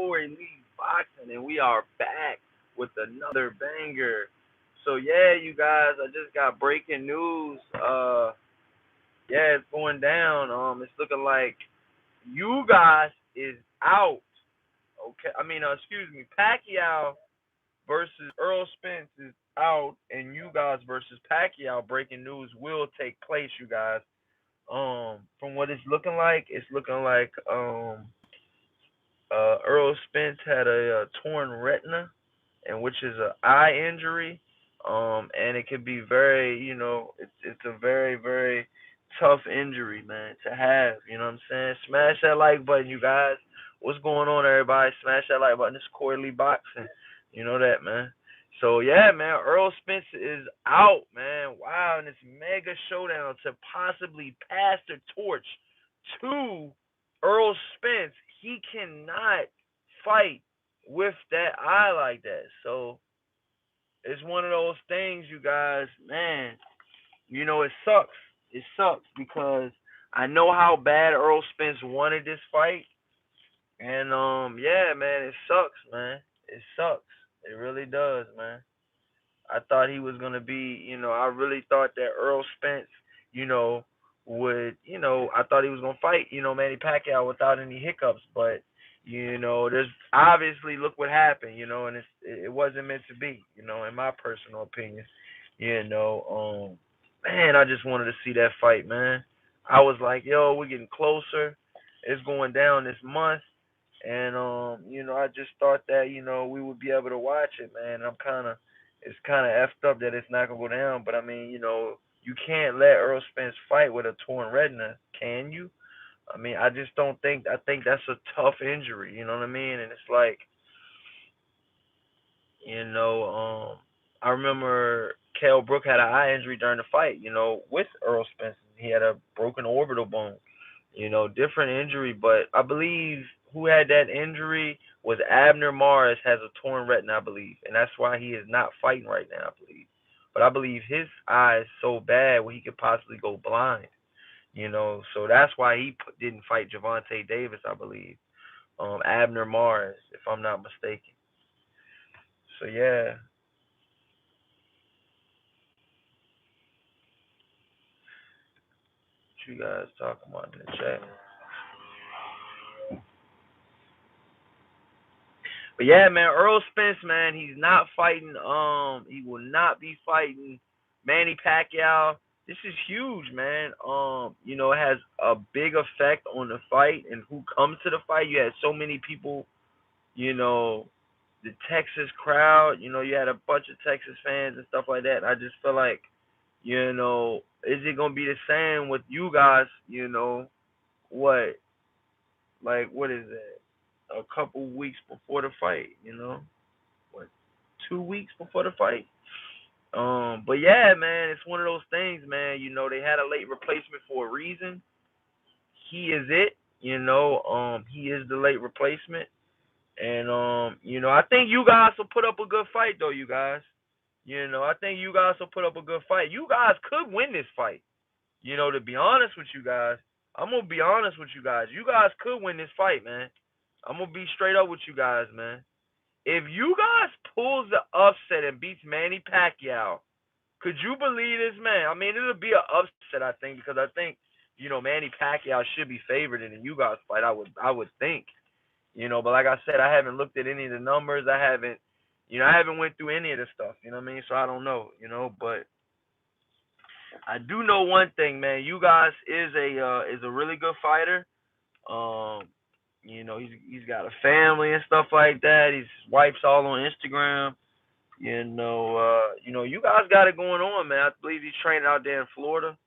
for Elite Boxing, and we are back with another banger. So yeah, you guys, I just got breaking news. Yeah, it's going down. It's looking like Ugas is out. Okay, excuse me, Pacquiao versus Errol Spence is out, and Ugas versus Pacquiao. Breaking news will take place, you guys. From what it's looking like Errol Spence had a torn retina, and which is an eye injury. And it can be very, it's a very very tough injury, man, to have. You know what I'm saying? Smash that like button, you guys. What's going on, everybody? Smash that like button. It's quarterly boxing. You know that, man. So yeah, man, Earl Spence is out, man. Wow, in this mega showdown to possibly pass the torch to Earl Spence. He cannot fight with that eye like that. So it's one of those things, you guys, man. It sucks. It sucks because I know how bad Earl Spence wanted this fight. And yeah, man, it sucks, man. It sucks. It really does, man. I thought he was gonna be, I really thought that Earl Spence, you know, I thought he was gonna fight, Manny Pacquiao without any hiccups, but there's obviously look what happened, and it wasn't meant to be, in my personal opinion, man, I just wanted to see that fight, man. I was like, yo, we're getting closer. It's going down this month. And I just thought that, we would be able to watch it, man. It's kinda effed up that it's not gonna go down, but I mean, you can't let Earl Spence fight with a torn retina, can you? I mean, I just don't think I think that's a tough injury, you know what I mean? And it's like, you know, I remember Kell Brook had an eye injury during the fight, with Earl Spence. He had a broken orbital bone, different injury, but I believe who had that injury was Abner Mares has a torn retina, I believe, and that's why he is not fighting right now, I believe. But I believe his eye is so bad where he could possibly go blind, so that's why he didn't fight Javante Davis, I believe. Abner Mares, if I'm not mistaken. So yeah, what you guys talking about in the chat? But yeah, man, Earl Spence, man, he's not fighting. He will not be fighting Manny Pacquiao. This is huge, man. It has a big effect on the fight and who comes to the fight. You had so many people, you know, the Texas crowd. You had a bunch of Texas fans and stuff like that. I just feel like, is it gonna be the same with you guys? What, like, what is it? A couple weeks before the fight, what, 2 weeks before the fight. But yeah, man, it's one of those things, man. They had a late replacement for a reason. He is it. He is the late replacement, and I think you guys will put up a good fight, though. You guys, I think you guys will put up a good fight. You guys could win this fight. To be honest with you guys, I'm gonna be honest with you guys. You guys could win this fight, man. I'm gonna be straight up with you guys, man. If you guys pulls the upset and beats Manny Pacquiao, could you believe this, man? I mean, it'll be an upset, I think, because I think Manny Pacquiao should be favored in the you guys fight. I would think, but like I said, I haven't looked at any of the numbers. I haven't went through any of the stuff. You know what I mean? So I don't know. But I do know one thing, man. You guys is a really good fighter. Um, he's got a family and stuff like that. His wife's all on Instagram. You guys got it going on, man. I believe he's training out there in Florida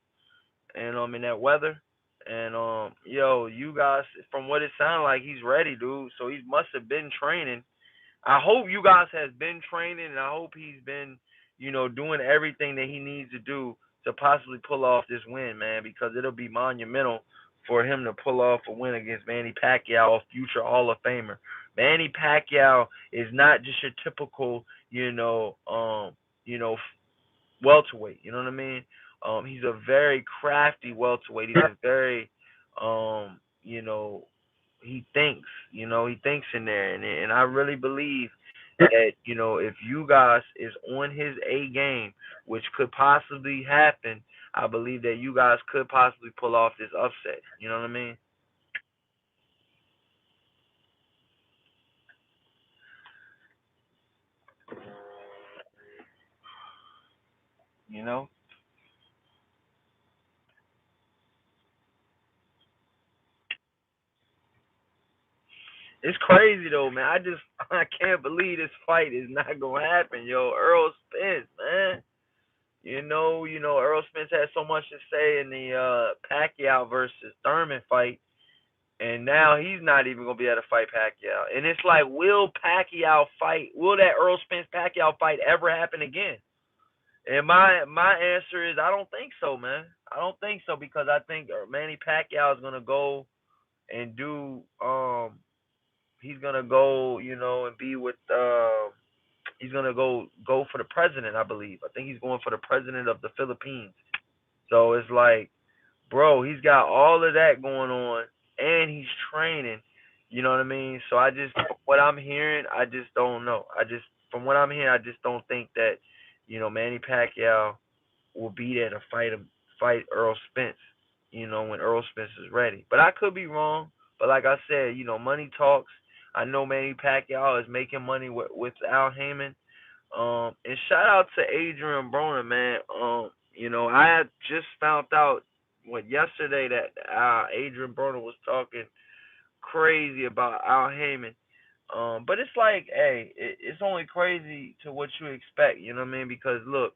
and in that weather. And you guys, from what it sounds like, he's ready, dude. So he must have been training. I hope you guys has been training, and I hope he's been, doing everything that he needs to do to possibly pull off this win, man, because it'll be monumental for him to pull off a win against Manny Pacquiao, a future Hall of Famer. Manny Pacquiao is not just your typical, welterweight. You know what I mean? He's a very crafty welterweight. He's a very, you know, he thinks, he thinks in there, and I really believe that if you guys is on his A game, which could possibly happen, I believe that you guys could possibly pull off this upset. You know what I mean? You know, it's crazy though, man. I can't believe this fight is not gonna happen, yo. Errol Spence, man. Errol Spence had so much to say in the Pacquiao versus Thurman fight, and now he's not even gonna be able to fight Pacquiao. And it's like, will Pacquiao fight? Will that Errol Spence Pacquiao fight ever happen again? And my answer is I don't think so, man. I don't think so because I think Manny Pacquiao is gonna go and do he's gonna go and be with he's gonna go for the president. I believe. I think he's going for the president of the Philippines. So it's like, bro, he's got all of that going on, and he's training. You know what I mean? So from what I'm hearing, I just don't know. From what I'm hearing, I just don't think that, Manny Pacquiao will be there to fight Earl Spence. When Earl Spence is ready. But I could be wrong. But like I said, money talks. I know Manny Pacquiao is making money with Al Heyman. And shout out to Adrian Broner, man. I had just found out yesterday that Adrian Broner was talking crazy about Al Heyman. But it's like, hey, it's only crazy to what you expect. You know what I mean? Because look,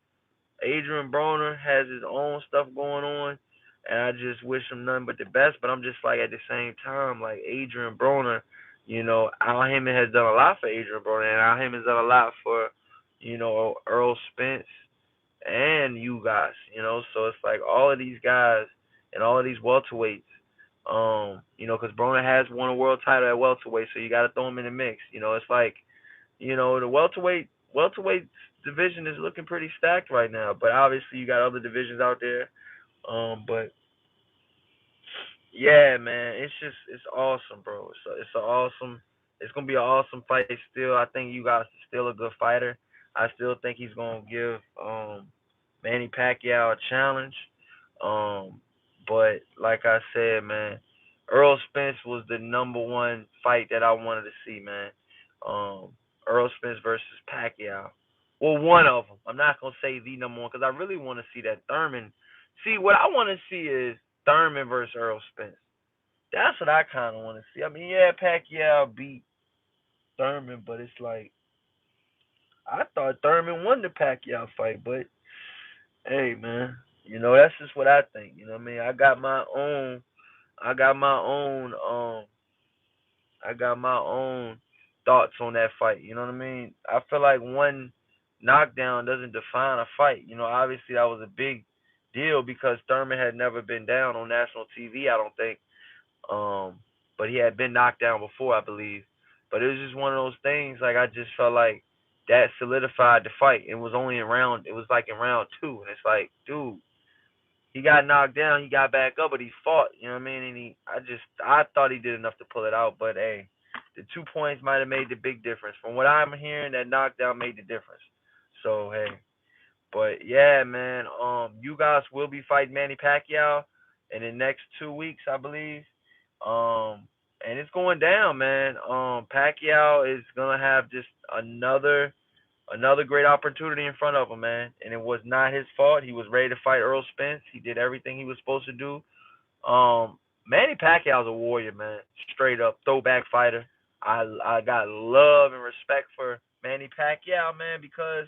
Adrian Broner has his own stuff going on, and I just wish him nothing but the best. But I'm just like at the same time, like Adrian Broner, Al Heyman has done a lot for Adrian Broner, and Al Heyman's done a lot for, Earl Spence and you guys, So it's like all of these guys and all of these welterweights, because Broner has won a world title at welterweight, so you got to throw him in the mix. It's like, the welterweight division is looking pretty stacked right now, but obviously you got other divisions out there. But yeah, man, it's awesome, bro. It's gonna be an awesome fight still. I think you guys are still a good fighter. I still think he's gonna give Manny Pacquiao a challenge. Um, but like I said, man, Earl Spence was the number one fight that I wanted to see, man. Um, Earl Spence versus Pacquiao. Well, one of them. I'm not gonna say the number one because I really want to see that Thurman. See, what I want to see is Thurman versus Earl Spence. That's what I kind of want to see. I mean, yeah, Pacquiao beat Thurman, but it's like I thought Thurman won the Pacquiao fight, but hey, man, that's just what I think. You know what I mean? I got my own, I got my own thoughts on that fight. You know what I mean? I feel like one knockdown doesn't define a fight. Obviously that was a big deal because Thurman had never been down on national TV. I don't think. Um, but he had been knocked down before, I believe. But it was just one of those things. Like I just felt like that solidified the fight. It was only in round. It was like in round two, and it's like, dude, he got knocked down. He got back up, but he fought. You know what I mean? And I thought he did enough to pull it out. But hey, the 2 points might have made the big difference. From what I'm hearing, that knockdown made the difference. So hey, but yeah, man, you guys will be fighting Manny Pacquiao in the next 2 weeks, I believe. Um, and it's going down, man. Pacquiao is gonna have just another great opportunity in front of him, man. And it was not his fault. He was ready to fight Earl Spence. He did everything he was supposed to do. Manny Pacquiao's a warrior, man. Straight up throwback fighter. I got love and respect for Manny Pacquiao, man, because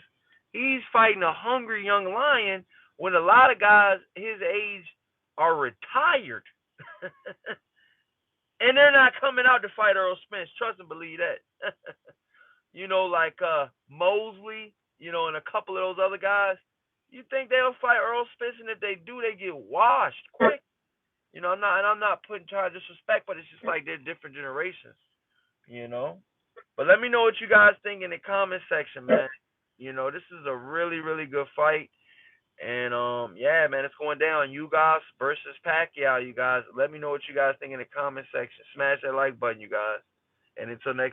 he's fighting a hungry young lion when a lot of guys his age are retired. And they're not coming out to fight Earl Spence. Trust and believe that. Like Mosley, and a couple of those other guys. You think they'll fight Earl Spence, and if they do, they get washed quick. I'm not putting trying to disrespect, but it's just like they're different generations. You know. But let me know what you guys think in the comment section, man. This is a really, really good fight. And yeah, man, it's going down. Ugas versus Pacquiao, you guys. Let me know what you guys think in the comment section. Smash that like button, you guys. And until next